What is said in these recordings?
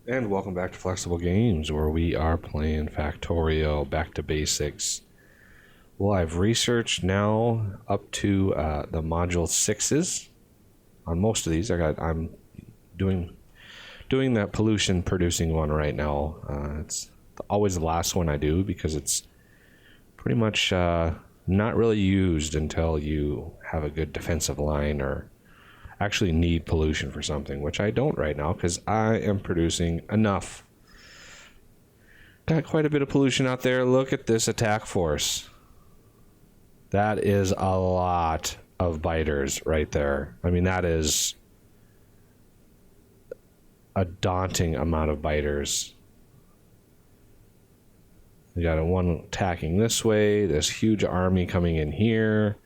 And welcome back to Flexible Games, where we are playing Factorio, back to basics. Well, I've researched now up to the module 6s on most of these. I'm doing that pollution producing one right now. It's always the last one I do because it's pretty much not really used until you have a good defensive line or actually need pollution for something, which I don't right now because I am producing enough. Got quite a bit of pollution out there. Look at this attack force. That is a lot of biters right there. I mean, that is a daunting amount of biters. We got one attacking this way, this huge army coming in here,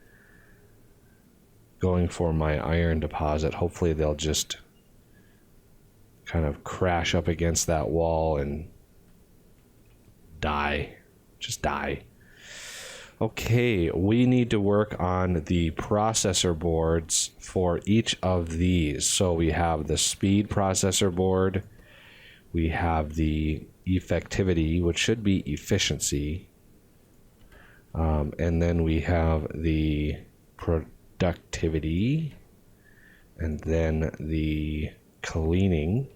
going for my iron deposit. Hopefully they'll just kind of crash up against that wall and die. Just die. Okay, we need to work on the processor boards for each of these. So we have the speed processor board, we have the effectivity, which should be efficiency, and then we have the productivity, and then the cleaning.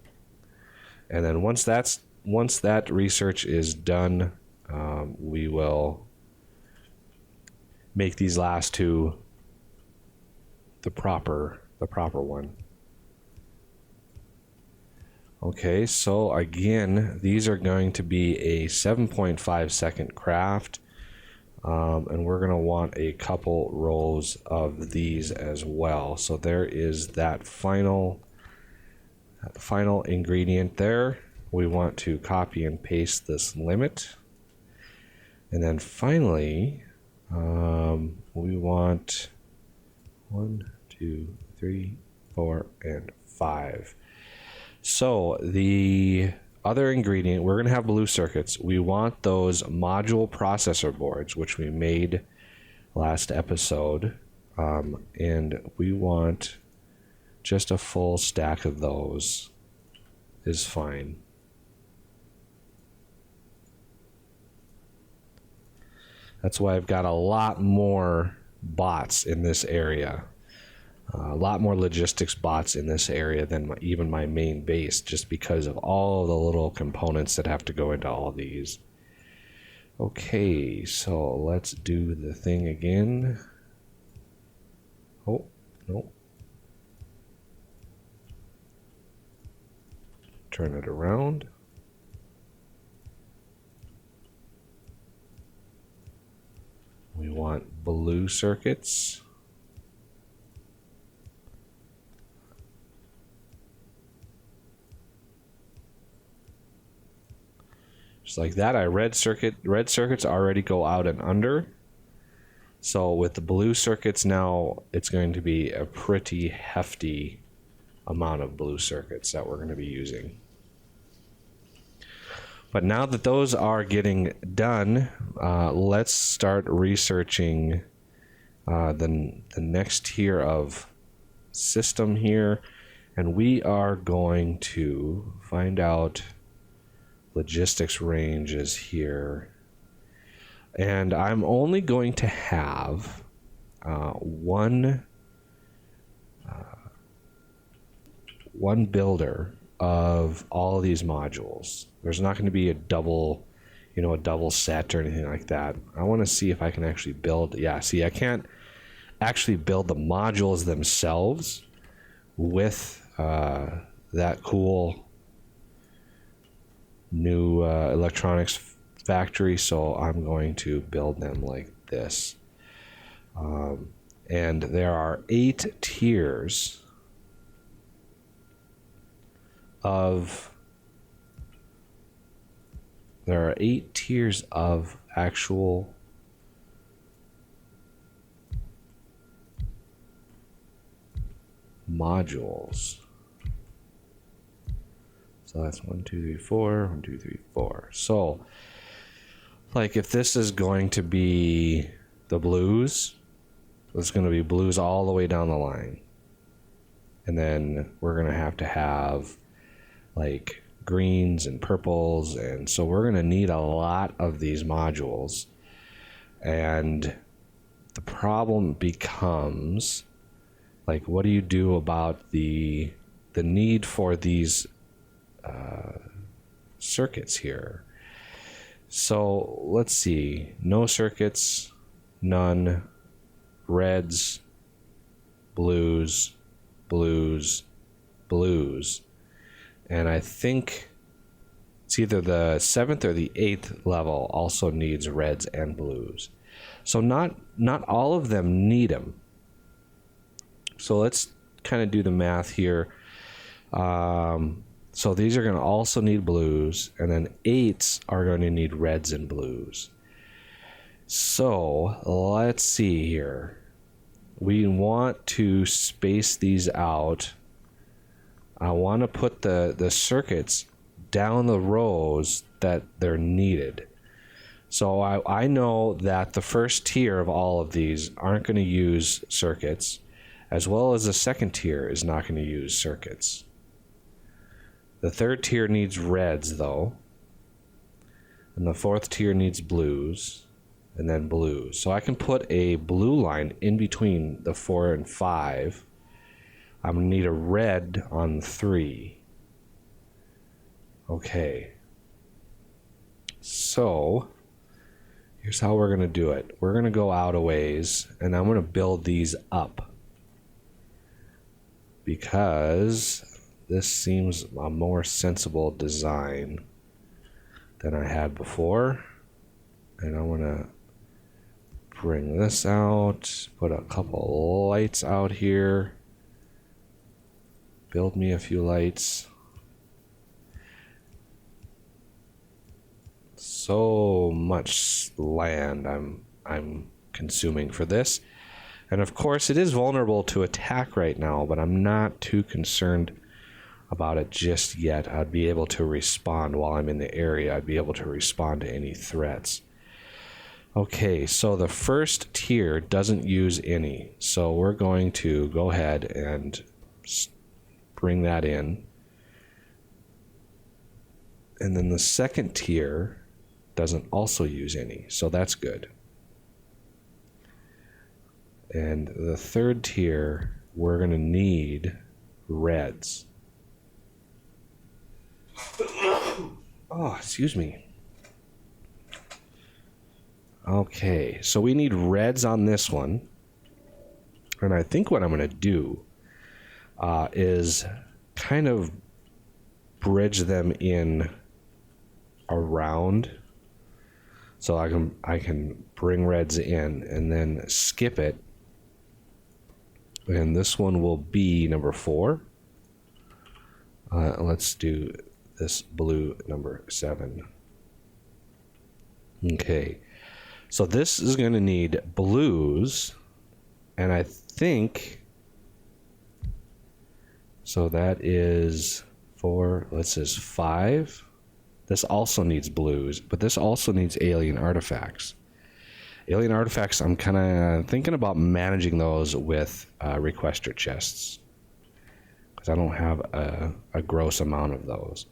And then once that research is done, we will make these last two the proper one. Okay, so again, these are going to be a 7.5 second craft, and we're going to want a couple rows of these as well. So there is that final ingredient there. We want to copy and paste this limit, and then finally we want 1, 2, 3, 4, and 5. So the other ingredient, we're going to have blue circuits. We want those module processor boards, which we made last episode, and we want just a full stack of those is fine. That's why I've got a lot more bots in this area. A lot more logistics bots in this area than even my main base, just because of all the little components that have to go into all these. Okay, so let's do the thing again. Oh, no. Turn it around. We want blue circuits. Just like that. Red circuits already go out and under. So with the blue circuits now, it's going to be a pretty hefty amount of blue circuits that we're going to be using. But now that those are getting done, let's start researching the next tier of system here. And we are going to find out logistics ranges here. And I'm only going to have one builder of all of these modules. There's not going to be a double set or anything like that. I want to see if I can actually build. Yeah, see, I can't actually build the modules themselves with that cool new electronics factory, so I'm going to build them like this. And there are 8 tiers of actual modules. So that's 1, 2, 3, 4, 1, 2, 3, 4. So like if this is going to be the blues, it's going to be blues all the way down the line. And then we're going to have like greens and purples, and so we're going to need a lot of these modules. And the problem becomes, like, what do you do about the need for these circuits here? So let's see, no circuits, none, reds, blues, blues, blues, and I think it's either the 7th or the 8th level also needs reds and blues. So not all of them need them. So let's kind of do the math here. So these are going to also need blues, and then 8s are going to need reds and blues. So let's see here. We want to space these out. I want to put the circuits down the rows that they're needed. So I know that the first tier of all of these aren't going to use circuits, as well as the second tier is not going to use circuits. The third tier needs reds, though, and the fourth tier needs blues, and then blues. So I can put a blue line in between the 4 and 5. I'm going to need a red on 3. Okay. So here's how we're going to do it. We're going to go out a ways, and I'm going to build these up, because this seems a more sensible design than I had before. And I'm going to bring this out, put a couple lights out here, build me a few lights. So much land I'm consuming for this. And of course it is vulnerable to attack right now, but I'm not too concerned about it just yet. I'd be able to respond while I'm in the area. I'd be able to respond to any threats. Okay, so the first tier doesn't use any, so we're going to go ahead and bring that in. And then the second tier doesn't also use any, so that's good. And the third tier, we're going to need reds. Oh, excuse me. Okay, so we need reds on this one. And I think what I'm going to do is kind of bridge them in around. So I can bring reds in and then skip it. And this one will be number 4. Let's do this blue number 7. Okay, so this is going to need blues, and I think, so that is 4, this is 5. This also needs blues, but this also needs alien artifacts. Alien artifacts, I'm kind of thinking about managing those with requester chests, because I don't have a gross amount of those.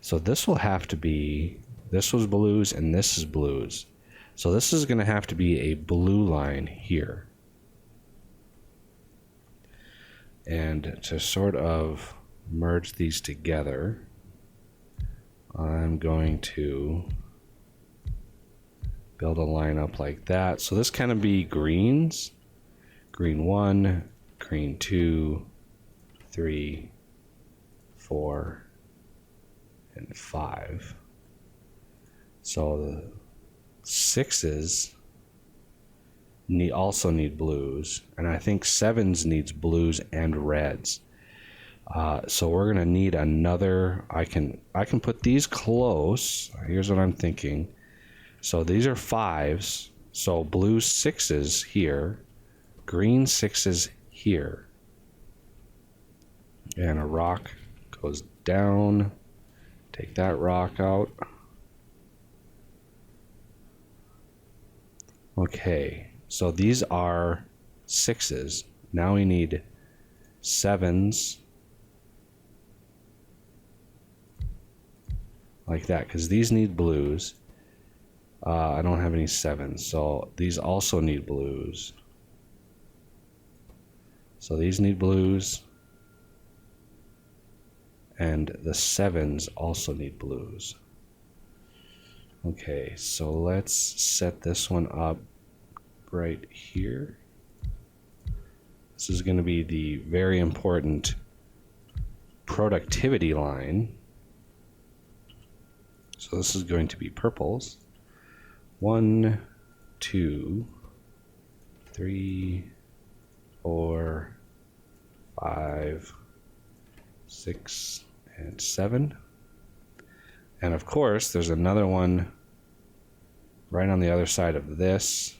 So this will have to be, this was blues and this is blues. So this is going to have to be a blue line here. And to sort of merge these together, I'm going to build a line up like that. So this kind of be greens. Green 1, green 2, 3, 4, and 5. So the 6s also need blues, and I think 7s needs blues and reds. So we're gonna need another. I can put these close. Here's what I'm thinking. So these are 5s. So blue 6s here, green 6s here, and a rock goes down. Take that rock out. Okay, so these are 6s. Now we need 7s. like that, because these need blues. I don't have any 7s, so these also need blues. So these need blues, and the 7s also need blues. Okay, so let's set this one up right here. This is going to be the very important productivity line. So this is going to be purples. 1, 2, 3, 4, 5, 6, and 7. And of course, there's another one right on the other side of this.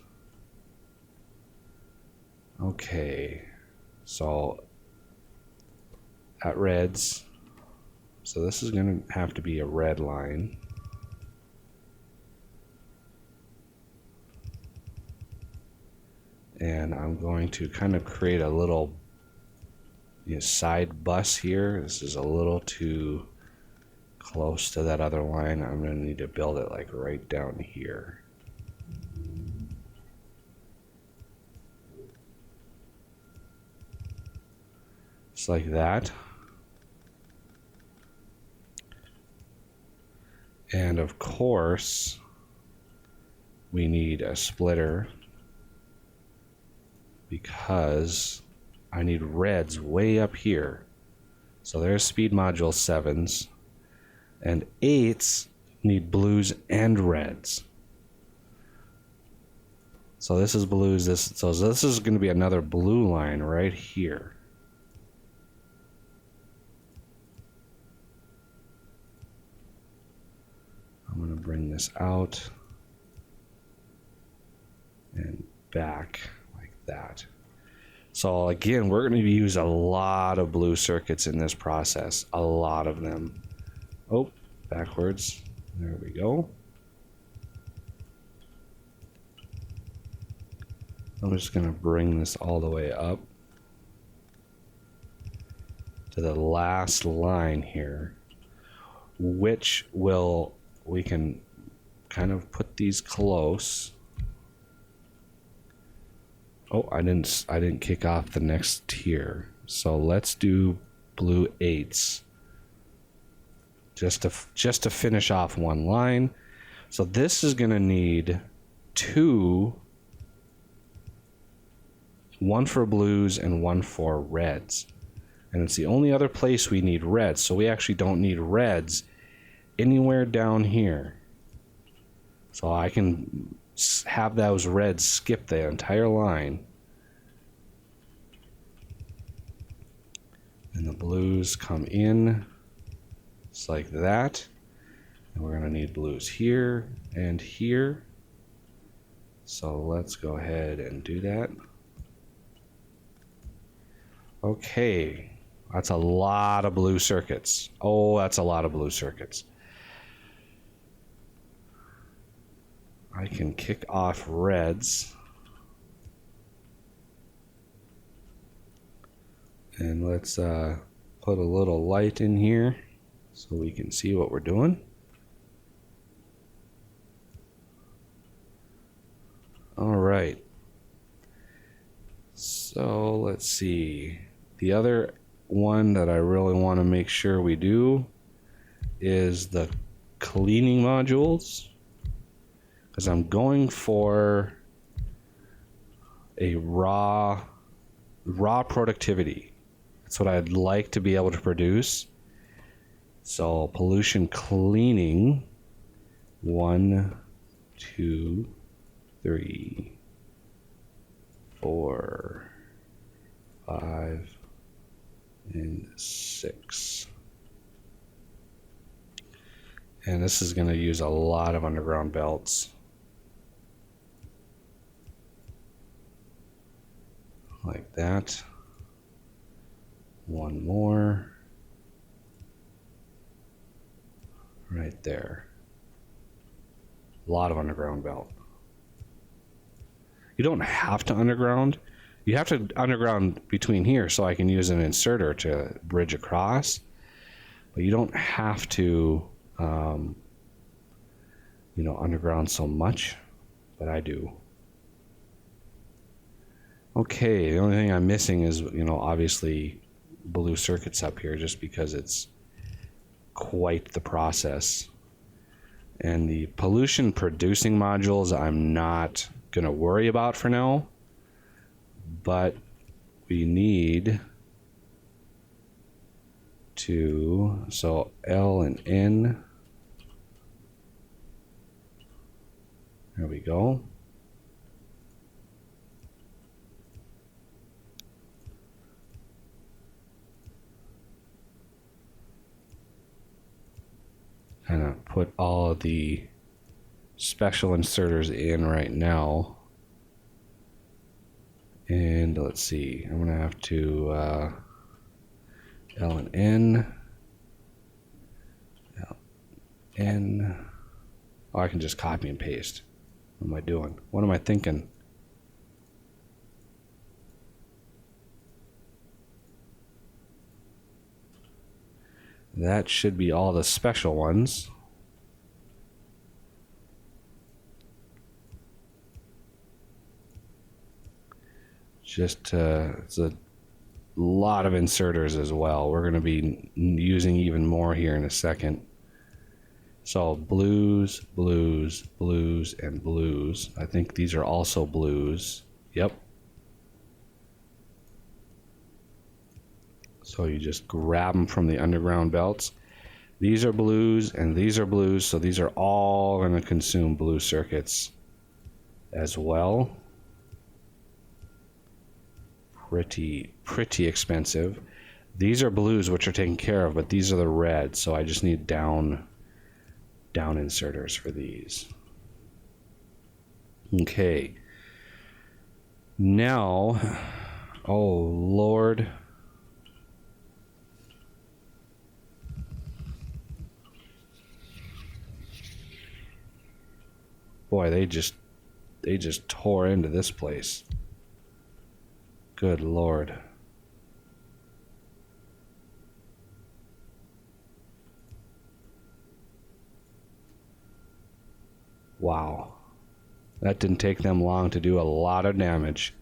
Okay, so at reds, so this is going to have to be a red line. And I'm going to kind of create a little side bus here. This is a little too close to that other line. I'm going to need to build it like right down here. Just like that. And of course, we need a splitter because I need reds way up here. So there's speed module 7s, and 8s need blues and reds. So this is blues, so this is going to be another blue line right here. I'm going to bring this out and back like that. So again, we're going to use a lot of blue circuits in this process, a lot of them. Oh, backwards. There we go. I'm just going to bring this all the way up to the last line here, which we can kind of put these close. Oh, I didn't kick off the next tier. So let's do blue 8s. Just to finish off one line. So this is going to need 2, 1 for blues and 1 for reds. And it's the only other place we need reds. So we actually don't need reds anywhere down here. So I can have those reds skip the entire line. And the blues come in just like that. And we're going to need blues here and here. So let's go ahead and do that. Okay, that's a lot of blue circuits. Oh, that's a lot of blue circuits. I can kick off reds. And let's put a little light in here so we can see what we're doing. All right. So let's see. The other one that I really want to make sure we do is the cleaning modules, because I'm going for a raw productivity. That's what I'd like to be able to produce. So pollution cleaning, 1, 2, 3, 4, 5, and 6. And this is going to use a lot of underground belts. Like that. One more. Right there. A lot of underground belt. You don't have to underground. You have to underground between here so I can use an inserter to bridge across. But you don't have to underground so much, but I do. Okay, the only thing I'm missing is, obviously blue circuits up here, just because it's quite the process. And the pollution producing modules I'm not going to worry about for now, but we need to, so L and N, there we go. Kind of put all of the special inserters in right now. And let's see, I'm gonna have to L and N, L, N. Oh, I can just copy and paste. What am I doing? What am I thinking? That should be all the special ones. Just it's a lot of inserters as well. We're going to be using even more here in a second. So blues, blues, blues, and blues. I think these are also blues. Yep. So you just grab them from the underground belts. These are blues and these are blues, so these are all going to consume blue circuits as well. Pretty expensive. These are blues, which are taken care of, but these are the reds, so I just need down inserters for these. Okay. Now, oh Lord. Boy, they just tore into this place. Good Lord. Wow. That didn't take them long to do a lot of damage.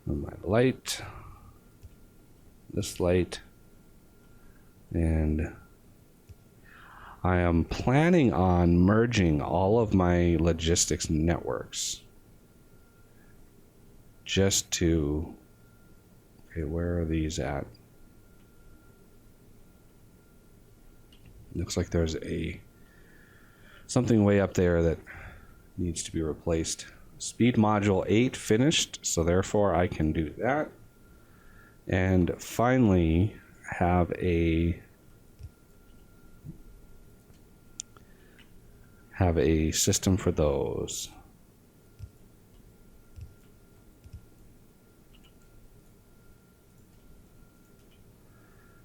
And my light. This light. And I am planning on merging all of my logistics networks. Just to... Okay, where are these at? Looks like there's something way up there that needs to be replaced. Speed module 8 finished, so therefore I can do that. And finally have a system for those.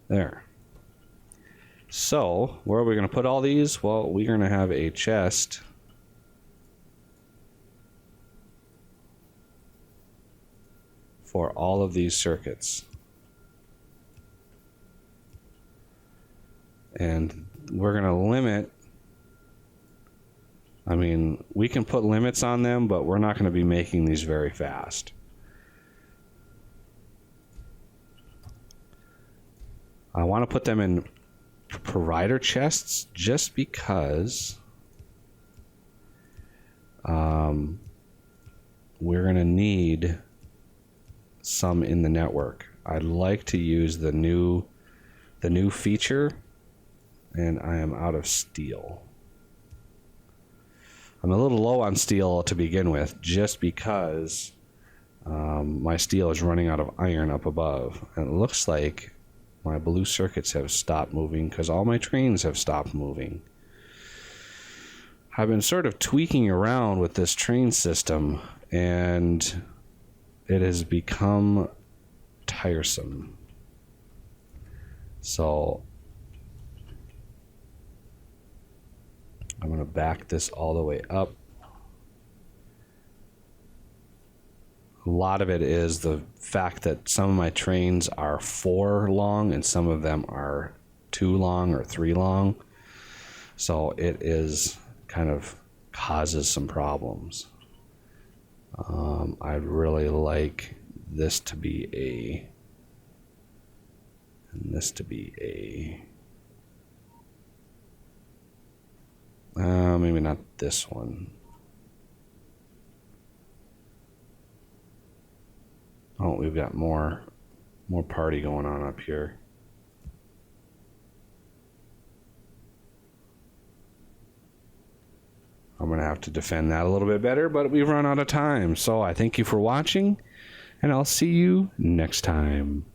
There. So, where are we going to put all these? Well, we're going to have a chest for all of these circuits. And we're going to limit, I mean, we can put limits on them, but we're not going to be making these very fast. I want to put them in provider chests just because we're going to need some in the network. I'd like to use the new feature, and I am out of steel. I'm a little low on steel to begin with, just because my steel is running out of iron up above. And it looks like my blue circuits have stopped moving because all my trains have stopped moving. I've been sort of tweaking around with this train system, and it has become tiresome. So I'm going to back this all the way up. A lot of it is the fact that some of my trains are 4 long and some of them are 2 long or 3 long. So it is kind of causes some problems. I'd really like this to be A and this to be A. Maybe not this one. Oh, we've got more party going on up here. I'm going to have to defend that a little bit better, but we've run out of time. So I thank you for watching, and I'll see you next time.